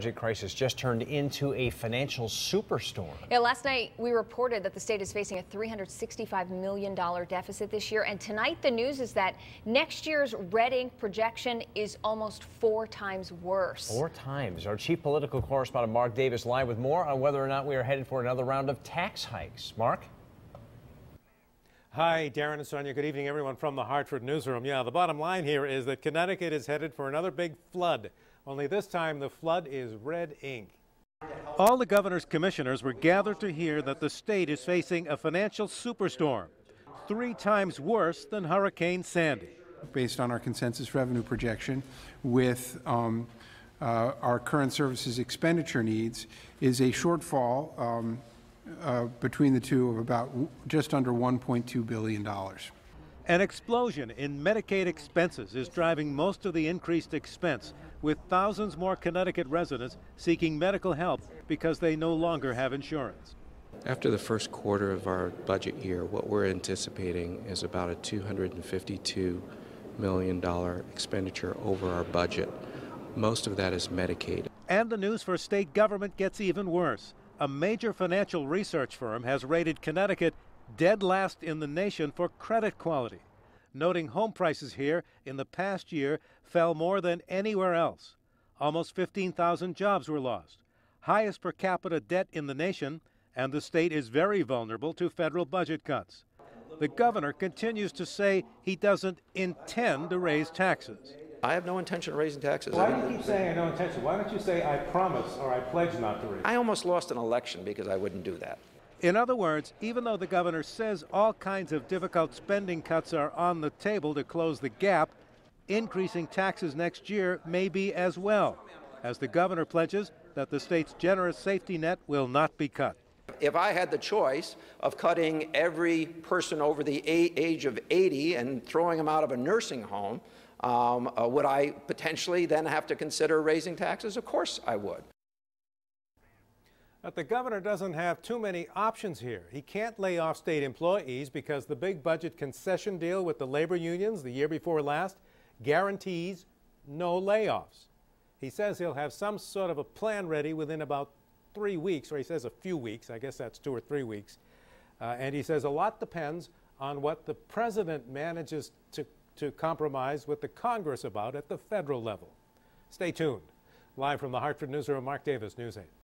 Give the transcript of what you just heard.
Budget crisis just turned into a financial superstorm. Yeah, last night we reported that the state is facing a $365 million deficit this year. And tonight the news is that next year's red ink projection is almost 4 times worse. 4 times. Our chief political correspondent Mark Davis live with more on whether or not we are headed for another round of tax hikes. Mark? Hi, Darren and Sonia. Good evening, everyone from the Hartford newsroom. Yeah, the bottom line here is that Connecticut is headed for another big flood. Only this time the flood is red ink. All the governor's commissioners were gathered to hear that the state is facing a financial superstorm, 3 times worse than Hurricane Sandy. Based on our consensus revenue projection with our current services expenditure needs is a shortfall between the two of about just under $1.2 billion. An explosion in Medicaid expenses is driving most of the increased expense, with thousands more Connecticut residents seeking medical help because they no longer have insurance. After the first quarter of our budget year, what we're anticipating is about a $252 million expenditure over our budget. Most of that is Medicaid. And the news for state government gets even worse. A major financial research firm has rated Connecticut dead last in the nation for credit quality, noting home prices here in the past year fell more than anywhere else. Almost 15,000 jobs were lost, highest per capita debt in the nation, and the state is very vulnerable to federal budget cuts. The governor continues to say he doesn't intend to raise taxes. I have no intention of raising taxes. Why do you keep saying I have no intention? Why don't you say I promise or I pledge not to raise? I almost lost an election because I wouldn't do that. In other words, even though the governor says all kinds of difficult spending cuts are on the table to close the gap, increasing taxes next year may be as well, as the governor pledges that the state's generous safety net will not be cut. If I had the choice of cutting every person over the age of 80 and throwing them out of a nursing home, would I potentially then have to consider raising taxes? Of course I would. But the governor doesn't have too many options here. He can't lay off state employees because the big budget concession deal with the labor unions the year before last guarantees no layoffs. He says he'll have some sort of a plan ready within about 3 weeks, or he says a few weeks. I guess that's 2 or 3 weeks. And he says a lot depends on what the president manages to compromise with the Congress about at the federal level. Stay tuned. Live from the Hartford newsroom, Mark Davis, News 8.